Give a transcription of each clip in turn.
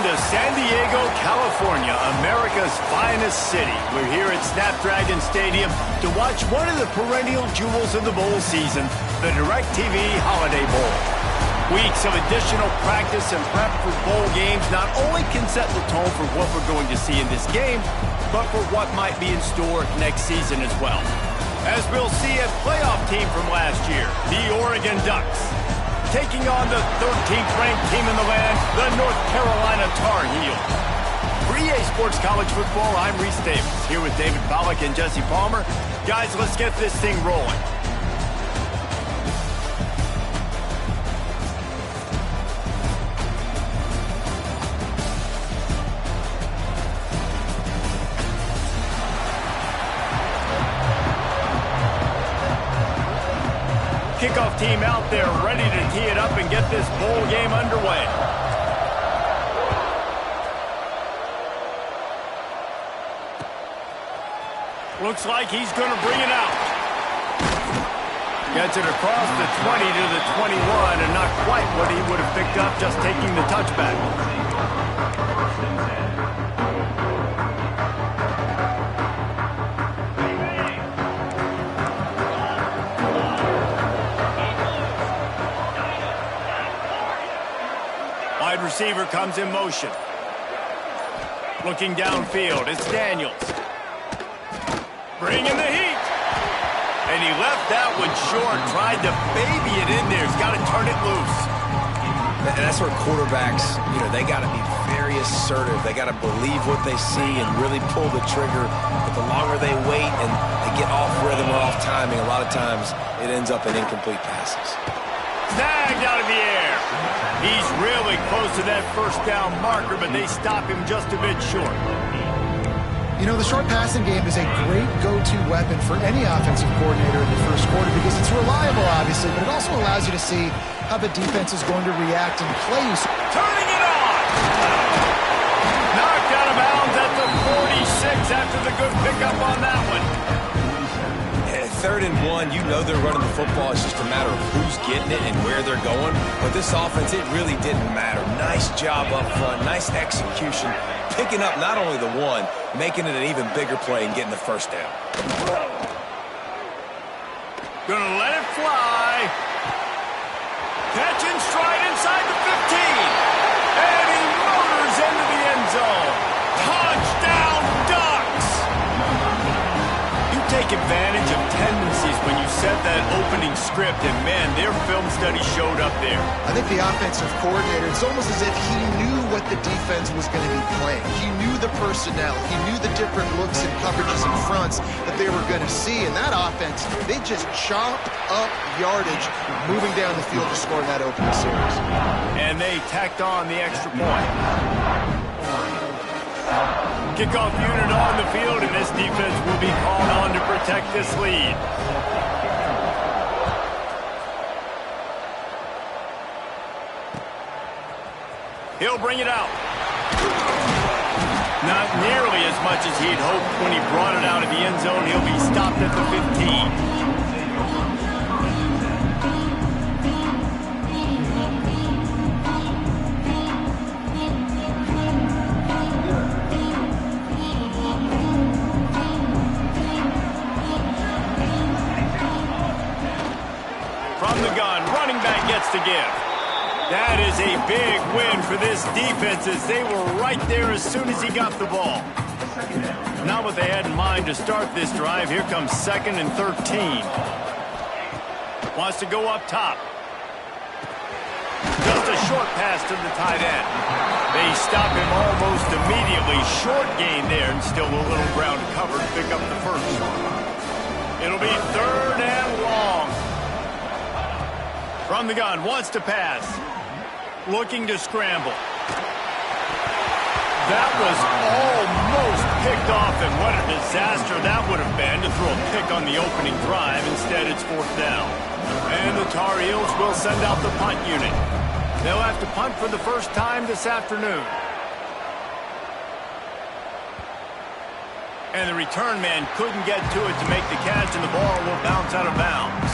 to San Diego, California, America's finest city. We're here at Snapdragon Stadium to watch one of the perennial jewels of the bowl season, the DirecTV Holiday Bowl. Weeks of additional practice and prep for bowl games not only can set the tone for what we're going to see in this game, but for what might be in store next season as well. As we'll see a playoff team from last year, the Oregon Ducks, taking on the 13th ranked team in the land, the North Carolina Tar Heels. For EA Sports College Football, I'm Reese Davis, here with David Pollack and Jesse Palmer. Guys, let's get this thing rolling. Kickoff team out there ready to tee it up and get this bowl game underway. Looks like he's going to bring it out. Gets it across the 20 to the 21, and not quite what he would have picked up just taking the touchback. Wide receiver comes in motion. Looking downfield, it's Daniels. Bringing the heat. And he left that one short, tried to baby it in there. He's got to turn it loose. And that's where quarterbacks, they got to be very assertive. They got to believe what they see and really pull the trigger. But the longer they wait and they get off rhythm or off timing, a lot of times it ends up in incomplete passes. Snagged out of the air. He's really close to that first down marker, but they stop him just a bit short. The short passing game is a great go-to weapon for any offensive coordinator in the first quarter because it's reliable, obviously, but it also allows you to see how the defense is going to react and play. Turning it on! Knocked out of bounds at the 46 after the good pickup on that one. Third and one, they're running the football. It's just a matter of who's getting it and where they're going. But this offense, it really didn't matter. Nice job up front, nice execution, picking up not only the one, making it an even bigger play and getting the first down. Gonna let it fly. Catch and stride inside the 15. And he motors into the end zone. Touchdown, Ducks! You take advantage of tendencies when you set that opening script, and man, their film study showed up there. I think the offensive coordinator, it's almost as if he knew what the defense was going to be playing. He knew the personnel. He knew the different looks and coverages and fronts that they were going to see. And that offense, they just chopped up yardage moving down the field to score in that opening series. And they tacked on the extra point. Kickoff unit on the field, and this defense will be called on to protect this lead. He'll bring it out. Not nearly as much as he'd hoped when he brought it out of the end zone. He'll be stopped at the 15. From the gun, running back gets to give. That is a big win for this defense as they were right there as soon as he got the ball. Not what they had in mind to start this drive. Here comes 2nd and 13. Wants to go up top. Just a short pass to the tight end. They stop him almost immediately. Short gain there, and still a little ground to cover to pick up the first. It'll be 3rd and long. From the gun, wants to pass. Looking to scramble. That was almost picked off, and what a disaster that would have been to throw a pick on the opening drive. Instead, it's 4th down. And the Tar Heels will send out the punt unit. They'll have to punt for the first time this afternoon. And the return man couldn't get to it to make the catch, and the ball will bounce out of bounds.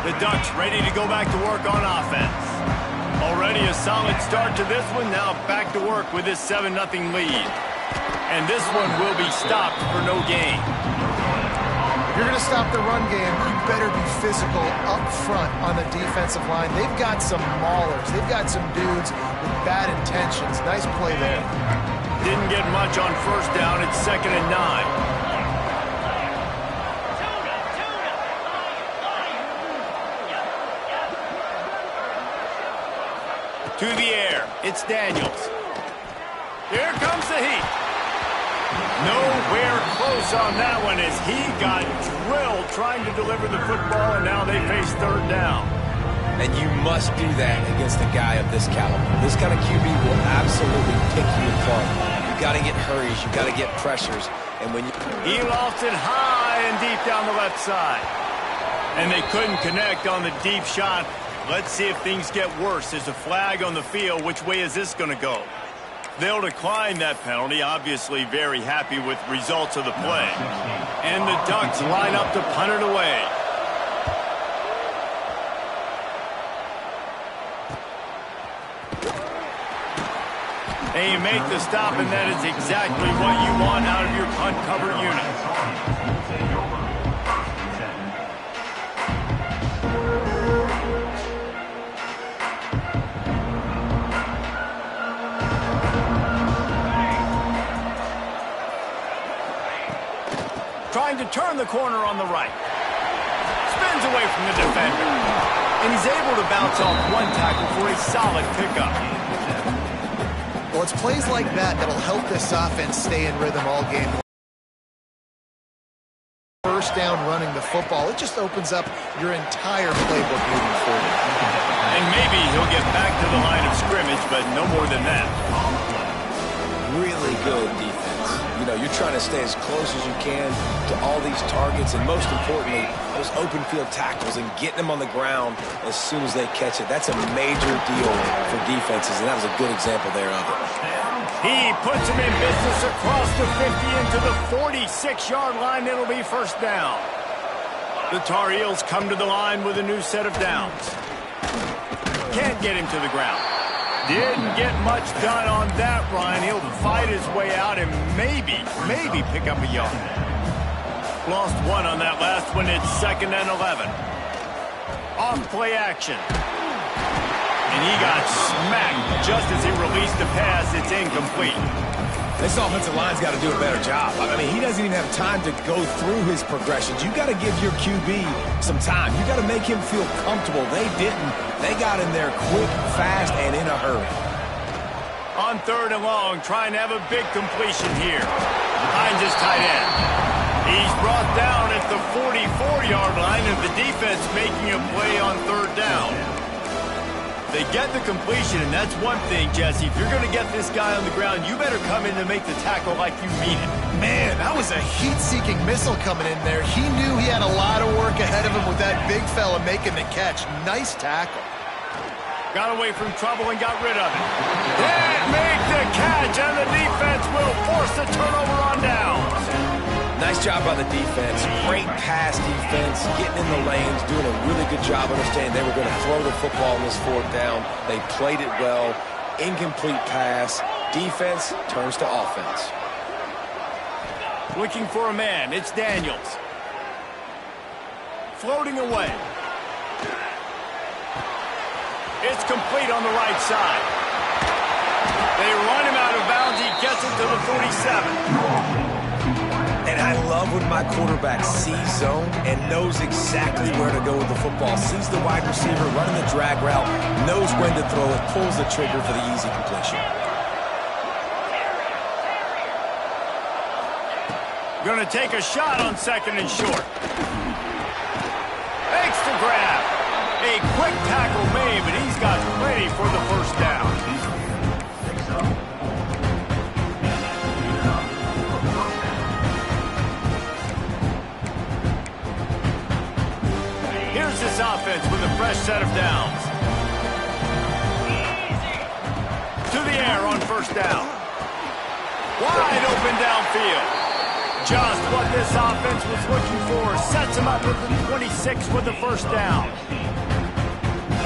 The Ducks ready to go back to work on offense. Already a solid start to this one. Now back to work with this 7-0 lead. And this one will be stopped for no gain. If you're going to stop the run game, you better be physical up front on the defensive line. They've got some maulers. They've got some dudes with bad intentions. Nice play there. Didn't get much on first down. It's 2nd and 9. To the air, it's Daniels. Here comes the heat. Nowhere close on that one as he got drilled trying to deliver the football, and now they face 3rd down. And you must do that against a guy of this caliber. This kind of QB will absolutely pick you apart. You got to get hurries, you got to get pressures, and when you... He lost it high and deep down the left side. And they couldn't connect on the deep shot. Let's see if things get worse. There's a flag on the field. Which way is this going to go? They'll decline that penalty. Obviously very happy with results of the play. And the Ducks line up to punt it away. And you make the stop, and that is exactly what you want out of your punt cover unit. Trying to turn the corner on the right. Spins away from the defender. And he's able to bounce off one tackle for a solid pickup. Well, it's plays like that that'll help this offense stay in rhythm all game. First down running the football, it just opens up your entire playbook moving forward. And maybe he'll get back to the line of scrimmage, but no more than that. Really good defense. You know, you're trying to stay as close as you can to all these targets, and most importantly, those open field tackles and getting them on the ground as soon as they catch it. That's a major deal for defenses, and that was a good example there of it. He puts him in business across the 50 into the 46-yard line. It'll be 1st down. The Tar Heels come to the line with a new set of downs. Can't get him to the ground. Didn't get much done on that run. He'll fight his way out and maybe pick up a yard. Lost 1 on that last one. It's 2nd and 11. Off play action. And he got smacked just as he released the pass. It's incomplete. This offensive line's got to do a better job. I mean, he doesn't even have time to go through his progressions. You got to give your QB some time. You got to make him feel comfortable. They didn't. They got in there quick, fast, and in a hurry. On 3rd and long, trying to have a big completion here. Finds his tight end. He's brought down at the 44-yard line, and the defense making a play on 3rd down. They get the completion, and that's one thing, Jesse. If you're going to get this guy on the ground, you better come in to make the tackle like you mean it. Man, that was a heat-seeking missile coming in there. He knew he had a lot of work ahead of him with that big fella making the catch. Nice tackle. Got away from trouble and got rid of it. Did make the catch, and the defense will force the turnover on downs. Nice job by the defense. Great pass defense, getting in the lanes, doing a really good job understanding they were going to throw the football in this 4th down. They played it well. Incomplete pass. Defense turns to offense. Looking for a man. It's Daniels. Floating away. It's complete on the right side. They run him out of bounds. He gets it to the 47. And I love when my quarterback sees zone and knows exactly where to go with the football. Sees the wide receiver running the drag route, knows when to throw it, pulls the trigger for the easy completion. Going to take a shot on 2nd and short. Makes the grab. A quick tackle made, but he's got plenty for the 1st down. Here's this offense with a fresh set of downs. To the air on 1st down. Wide open downfield. Just what this offense was looking for. Sets them up at the 26 with the first down.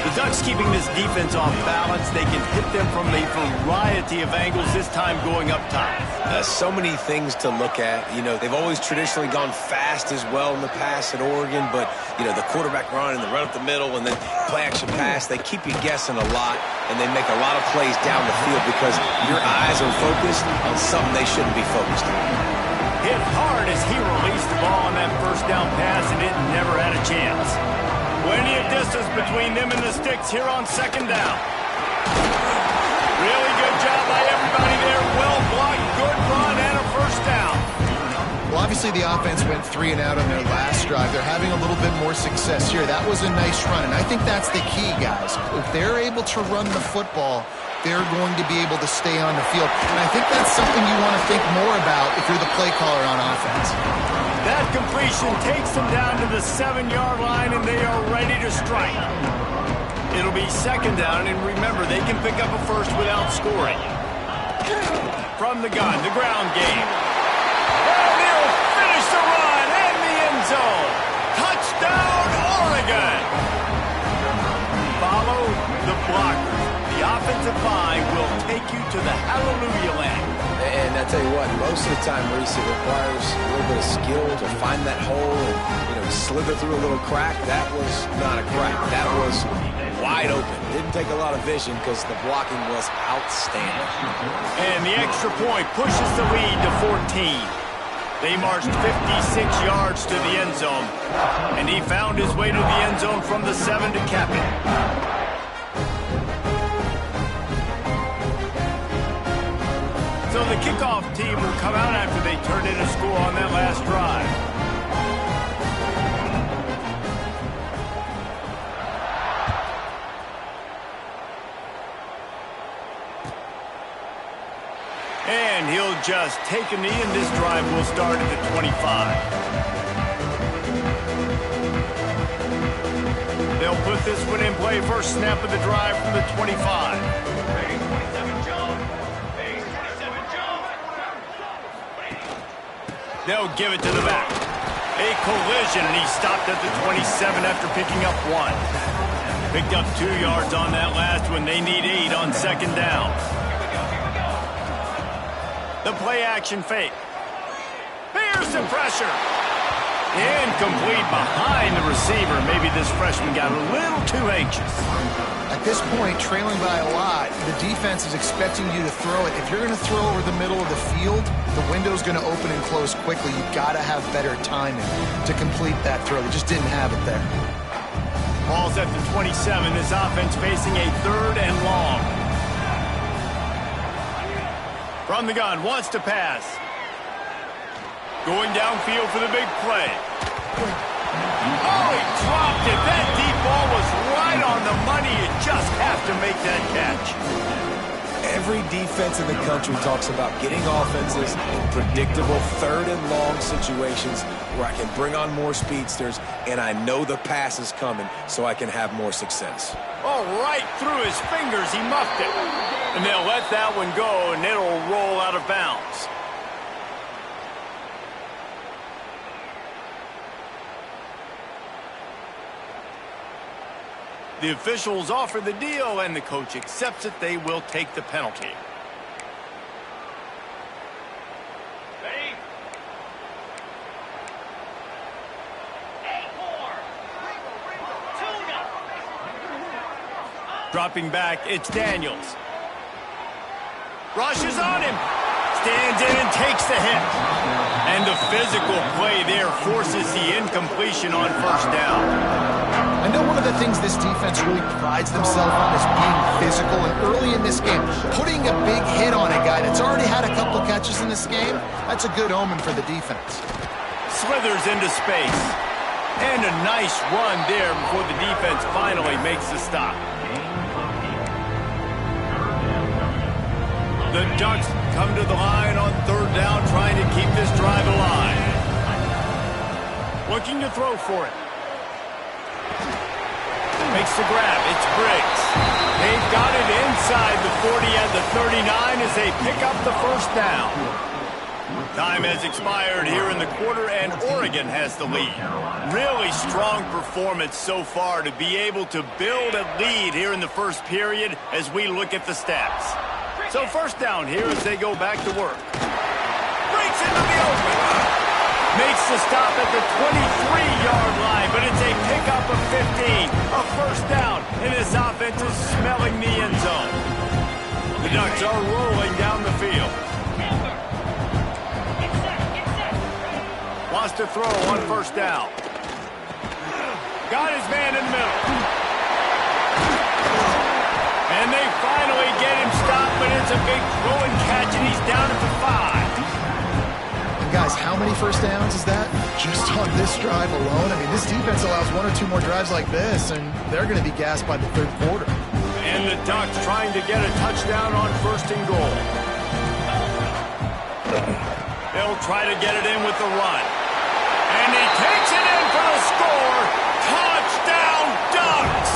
The Ducks keeping this defense off balance. They can hit them from a variety of angles, this time going up top. So many things to look at. You know, they've always traditionally gone fast as well in the past at Oregon, but, you know, the quarterback run and the run up the middle and then play-action pass, they keep you guessing a lot, and they make a lot of plays down the field because your eyes are focused on something they shouldn't be focused on. Hit hard as he released the ball on that first down pass, and it never had a chance. Plenty of distance between them and the sticks here on second down. Really good job by everybody there. Well blocked, good run, and a first down. Well, obviously the offense went 3 and out on their last drive. They're having a little bit more success here. That was a nice run, and I think that's the key, guys. If they're able to run the football, they're going to be able to stay on the field. And I think that's something you want to think more about if you're the play caller on offense. That completion takes them down to the 7-yard line, and they are ready to strike. It'll be second down, and remember, they can pick up a first without scoring. From the gun, the ground game. And they'll finish the run in the end zone. Touchdown, Oregon! Follow the blockers. The offensive line will take you to the hallelujah land. And I tell you what, most of the time, Reese, it requires a little bit of skill to find that hole and, you know, slither through a little crack. That was not a crack. That was wide open. Didn't take a lot of vision because the blocking was outstanding. And the extra point pushes the lead to 14. They marched 56 yards to the end zone, and he found his way to the end zone from the 7 to cap it. So the kickoff team will come out after they turned in a score on that last drive. And he'll just take a knee, and this drive will start at the 25. They'll put this one in play. First snap of the drive from the 25. They'll give it to the back. A collision, and he stopped at the 27 after picking up 1. Picked up 2 yards on that last one. They need 8 on second down. The play-action fake. Here's some pressure. Incomplete behind the receiver. Maybe this freshman got a little too anxious. At this point, trailing by a lot, the defense is expecting you to throw it. If you're going to throw over the middle of the field, the window's going to open and close quickly. You've got to have better timing to complete that throw. They just didn't have it there. Ball's at the 27. This offense facing a 3rd and long. From the gun, wants to pass. Going downfield for the big play. Oh, he dropped it. That deep ball was right on the money. You just have to make that catch. Every defense in the country talks about getting offenses in predictable 3rd and long situations where I can bring on more speedsters and I know the pass is coming so I can have more success. Oh, right through his fingers, he muffed it. And they'll let that one go, and it'll roll out of bounds. The officials offer the deal, and the coach accepts it. They will take the penalty. Ready? Dropping back, it's Daniels. Rushes on him. Stands in and takes the hit. And the physical play there forces the incompletion on first down. I know one of the things this defense really prides themselves on is being physical, and early in this game, putting a big hit on a guy that's already had a couple catches in this game, that's a good omen for the defense. Slithers into space. And a nice run there before the defense finally makes the stop. The Ducks come to the line on 3rd down, trying to keep this drive alive. Looking to throw for it. Makes the grab. It's Briggs. They've got it inside the 40 and the 39 as they pick up the first down. Time has expired here in the quarter, and Oregon has the lead. Really strong performance so far to be able to build a lead here in the first period as we look at the stats. So first down here as they go back to work. Breaks into the open. Makes the stop at the 23-yard line, but it's a pickup of 15. A first down, and this offense is smelling the end zone. The Ducks are rolling down the field. Wants to throw on first down. Got his man in the middle. And they finally get him stopped, but it's a big throw and catch, and he's down at the 5. And guys, how many first downs is that? Just on this drive alone? I mean, this defense allows 1 or 2 more drives like this, and they're going to be gassed by the third quarter. And the Ducks trying to get a touchdown on first and goal. They'll try to get it in with the run. And he takes it in for the score. Touchdown, Ducks!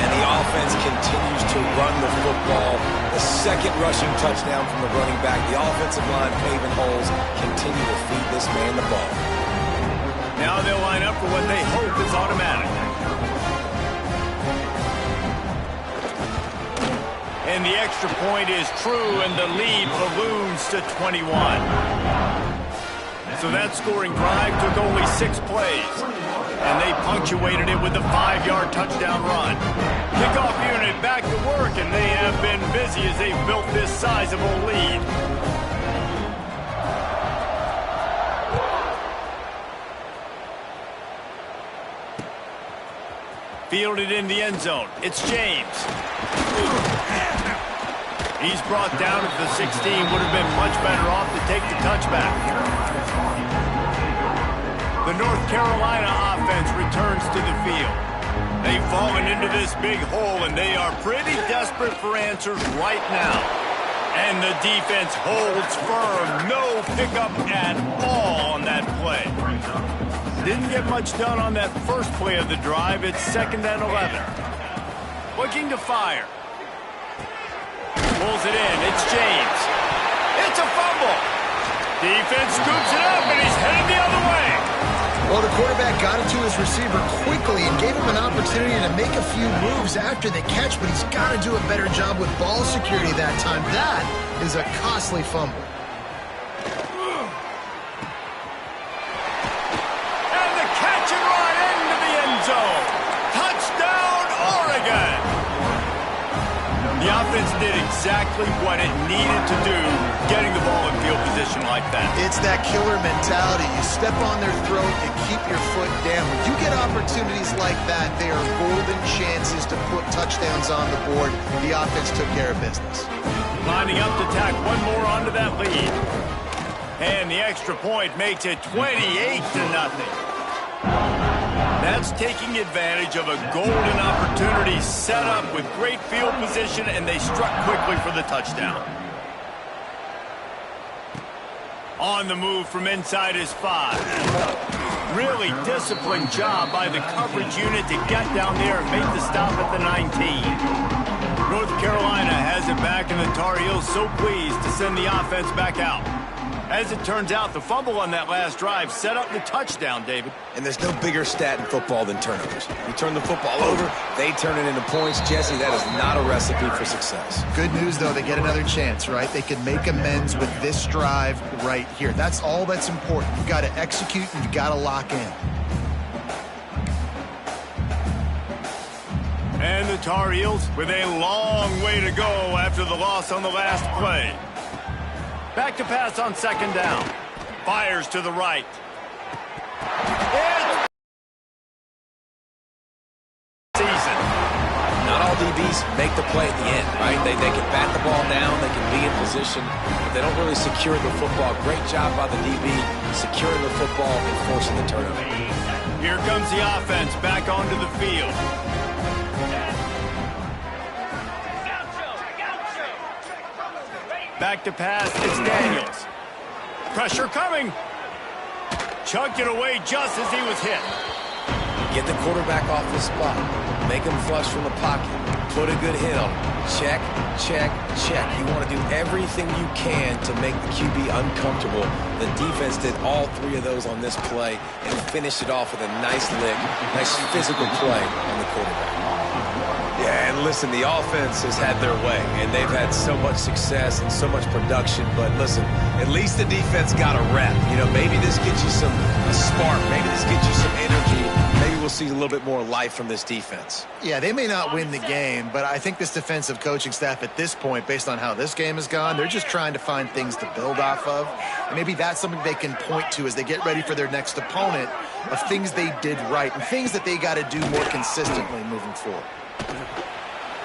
And the offense continues to run the football. The second rushing touchdown from the running back. The offensive line paving holes. Continue to feed this man the ball. Now they'll line up for what they hope is automatic. And the extra point is true, and the lead balloons to 21. So that scoring drive took only 6 plays. And they punctuated it with a 5-yard touchdown run. Kickoff unit back to work, and they have been busy as they've built this sizable lead. Fielded in the end zone. It's James. He's brought down at the 16. Would have been much better off to take the touchback. The North Carolina offense returns to the field. They've fallen into this big hole, and they are pretty desperate for answers right now. And the defense holds firm. No pickup at all on that play. Didn't get much done on that first play of the drive. It's 2nd and 11. Looking to fire. Pulls it in. It's James. It's a fumble. Defense scoops it up, and he's headed the other way. Well, the quarterback got it to his receiver quickly and gave him an opportunity to make a few moves after the catch, but he's got to do a better job with ball security that time. That is a costly fumble. And the catch and run into the end zone. Touchdown, Oregon. The offense did exactly what it needed to do, getting the ball in field position like that. It's that killer mentality. You step on their throat, you keep your foot down. When you get opportunities like that, they are golden chances to put touchdowns on the board. The offense took care of business. Lining up to tack one more onto that lead. And the extra point makes it 28-0. That's taking advantage of a golden opportunity set up with great field position, and they struck quickly for the touchdown. On the move from inside his 5. Really disciplined job by the coverage unit to get down there and make the stop at the 19. North Carolina has it back, and the Tar Heels so pleased to send the offense back out. As it turns out, the fumble on that last drive set up the touchdown, David. And there's no bigger stat in football than turnovers. You turn the football over, they turn it into points. Jesse, that is not a recipe for success. Good news, though, they get another chance, right? They can make amends with this drive right here. That's all that's important. You've got to execute, and you've got to lock in. And the Tar Heels with a long way to go after the loss on the last play. Back to pass on 2nd down. Fires to the right. Season. Not all DBs make the play at the end, right? They can bat the ball down, they can be in position, but they don't really secure the football. Great job by the DB securing the football and forcing the turnover. Here comes the offense back onto the field. Back to pass, it's Daniels. Pressure coming. Chucked it away just as he was hit. Get the quarterback off the spot. Make him flush from the pocket. put a good hit on him. Check, check, check. You want to do everything you can to make the QB uncomfortable. The defense did all three of those on this play and finished it off with a nice lick, nice physical play on the quarterback. Yeah, and listen, the offense has had their way, and they've had so much success and so much production. But listen, at least the defense got a rep. You know, maybe this gets you a spark. Maybe this gets you some energy. Maybe we'll see a little bit more life from this defense. Yeah, they may not win the game, but I think this defensive coaching staff at this point, based on how this game has gone, they're just trying to find things to build off of. And maybe that's something they can point to as they get ready for their next opponent, of things they did right and things that they got to do more consistently moving forward.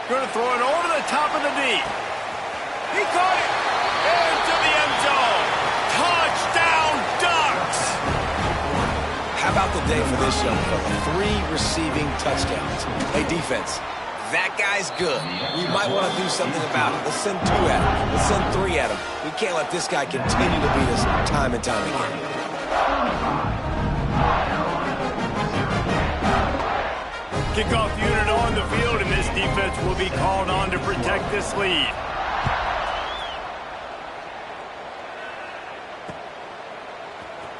Going to throw it over the top of the knee. He caught it into the end zone. Touchdown, Ducks! How about the day for this young fella? 3 receiving touchdowns. Hey, defense, that guy's good. We might want to do something about it. Let's send 2 at him. Let's send 3 at him. We can't let this guy continue to beat us time and time again. Kickoff unit on the field, and this defense will be called on to protect this lead.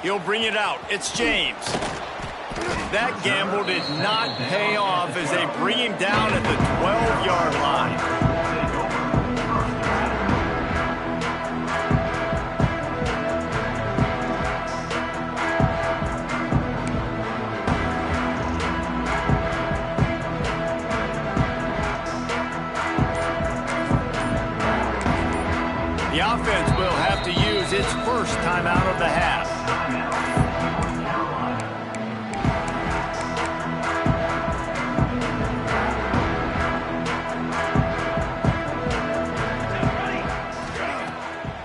He'll bring it out. It's James. That gamble did not pay off as they bring him down at the 12-yard line. The offense will have to use its first timeout of the half.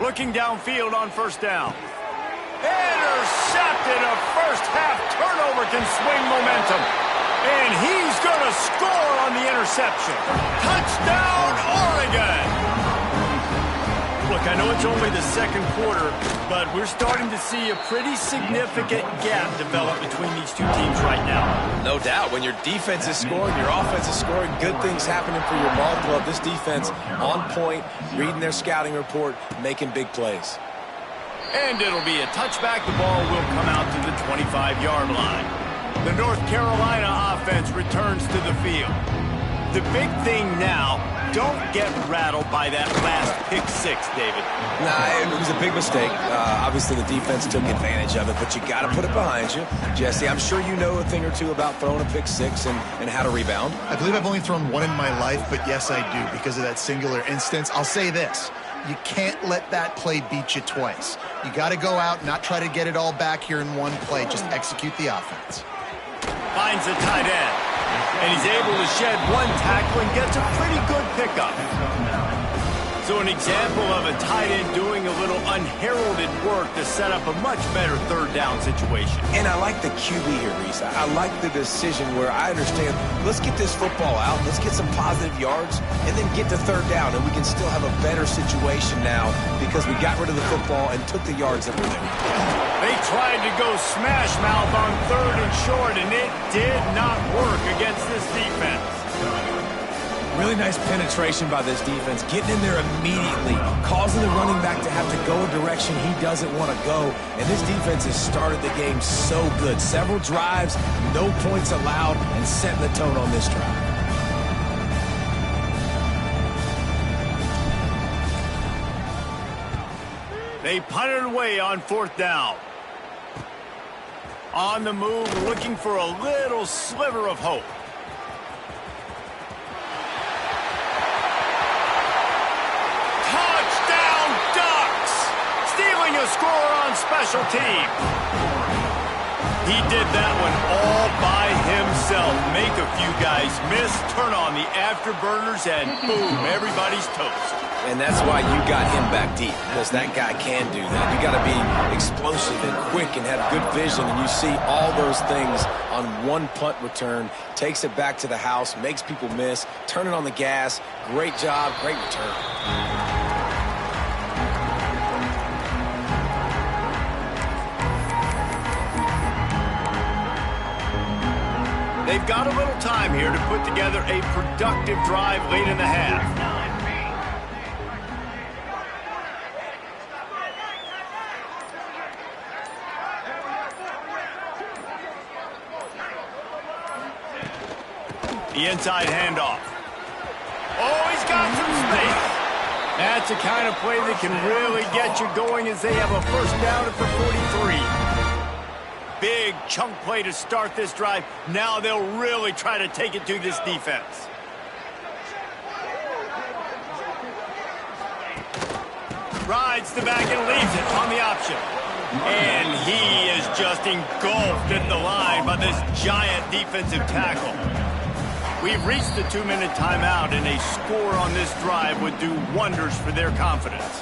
Looking downfield on first down. Intercepted. A first half turnover can swing momentum. And he's going to score on the interception. Touchdown, Oregon! Look, I know it's only the second quarter, but we're starting to see a pretty significant gap develop between these two teams right now. No doubt. When your defense is scoring, your offense is scoring, good things happening for your ball club. This defense on point, reading their scouting report, making big plays. And it'll be a touchback. The ball will come out to the 25-yard line. The North Carolina offense returns to the field. The big thing now, don't get rattled by that last pick 6, David. Nah, it was a big mistake. Obviously, the defense took advantage of it, but you got to put it behind you. Jesse, I'm sure you know a thing or two about throwing a pick 6 and how to rebound. I believe I've only thrown one in my life, but yes, I do, because of that singular instance. I'll say this. You can't let that play beat you twice. You got to go out, not try to get it all back here in one play. Just execute the offense. Finds a tight end. And he's able to shed one tackle and gets a pretty good pickup. So an example of a tight end doing a little unheralded work to set up a much better third down situation. And I like the QB here, Reese. I like the decision where I understand, let's get this football out, let's get some positive yards, and then get to third down, and we can still have a better situation now because we got rid of the football and took the yards that were there. They tried to go smash mouth on 3rd and short, and it did not work against this defense. Really nice penetration by this defense, getting in there immediately, causing the running back to have to go a direction he doesn't want to go. And this defense has started the game so good. Several drives, no points allowed, and setting the tone on this drive. They punted away on 4th down. On the move, looking for a little sliver of hope. Touchdown, Ducks! Stealing a score on special teams. He did that one all by himself. Make a few guys miss, turn on the afterburners, and boom, everybody's toast. And that's why you got him back deep, because that guy can do that. You got to be explosive and quick and have good vision, and you see all those things on one punt return. Takes it back to the house, makes people miss, turning on the gas. Great job, great return. They've got a little time here to put together a productive drive late in the half. The inside handoff. Oh, he's got some space. That's the kind of play that can really get you going as they have a first down at the 43. Big chunk play to start this drive. Now they'll really try to take it to this defense. Rides the back and leaves it on the option. And he is just engulfed at the line by this giant defensive tackle. We've reached the 2-minute timeout, and a score on this drive would do wonders for their confidence.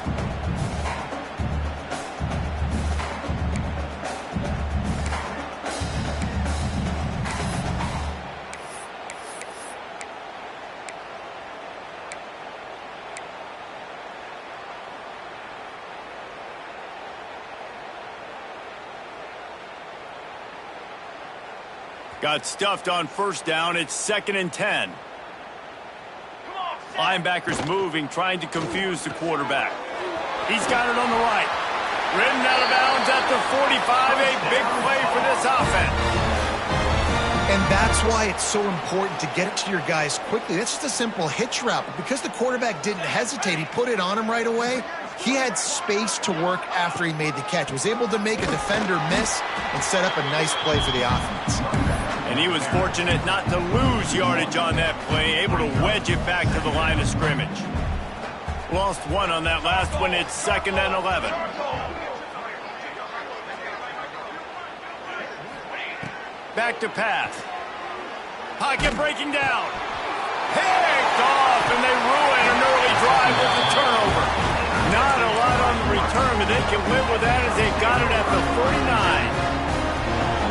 Got stuffed on first down. It's 2nd and 10. Linebackers moving, trying to confuse the quarterback. He's got it on the right. Ridden out of bounds at the 45. A big play for this offense. And that's why it's so important to get it to your guys quickly. That's just a simple hitch route. But because the quarterback didn't hesitate, he put it on him right away. He had space to work after he made the catch. Was able to make a defender miss and set up a nice play for the offense. And he was fortunate not to lose yardage on that play, able to wedge it back to the line of scrimmage. Lost one on that last one. It's 2nd and 11. Back to pass. Pocket breaking down. Picked off, and they ruin an early drive with the turnover. Not a lot on the return, but they can live with that as they got it at the 49.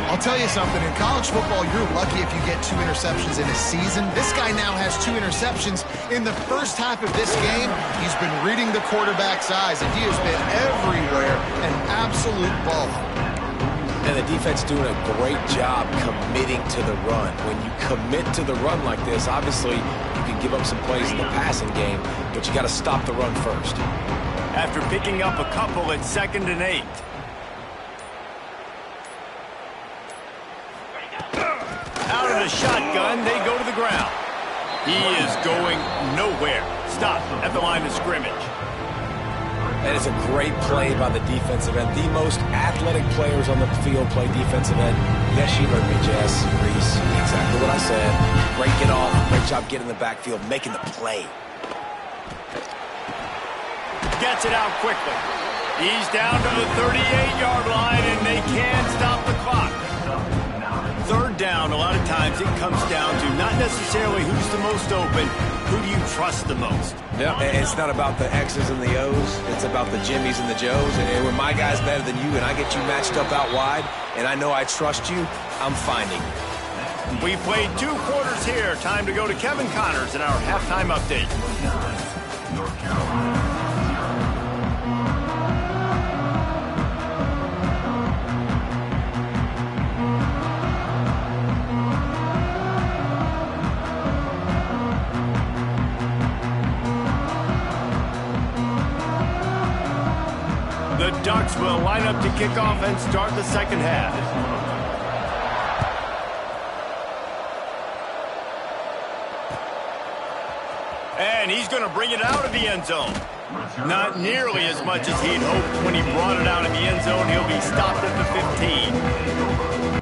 I'll tell you something, in college football, you're lucky if you get 2 interceptions in a season. This guy now has 2 interceptions. In the first half of this game, he's been reading the quarterback's eyes, and he has been everywhere, an absolute baller. And the defense doing a great job committing to the run. When you commit to the run like this, obviously you can give up some plays in the passing game, but you got to stop the run first. After picking up a couple at 2nd and 8. Out of the shotgun, they go to the ground. He is going nowhere. Stop at the line of scrimmage. That is a great play by the defensive end. The most athletic players on the field play defensive end. Yes, you heard me, Jess, Reese. Exactly what I said. Great get off. Great job getting in the backfield, making the play. Gets it out quickly. He's down to the 38-yard line, and they can stop the clock. 3rd down, a lot of times it comes down to not necessarily who's the most open, who do you trust the most? Yeah, it's not about the X's and the O's. It's about the Jimmys and the Joes. And when my guy's better than you and I get you matched up out wide and I know I trust you, I'm finding you. We played 2 quarters here. Time to go to Kevin Connors in our halftime update. North Carolina. The Ducks will line up to kick off and start the 2nd half. And he's going to bring it out of the end zone. Not nearly as much as he'd hoped when he brought it out of the end zone. He'll be stopped at the 15.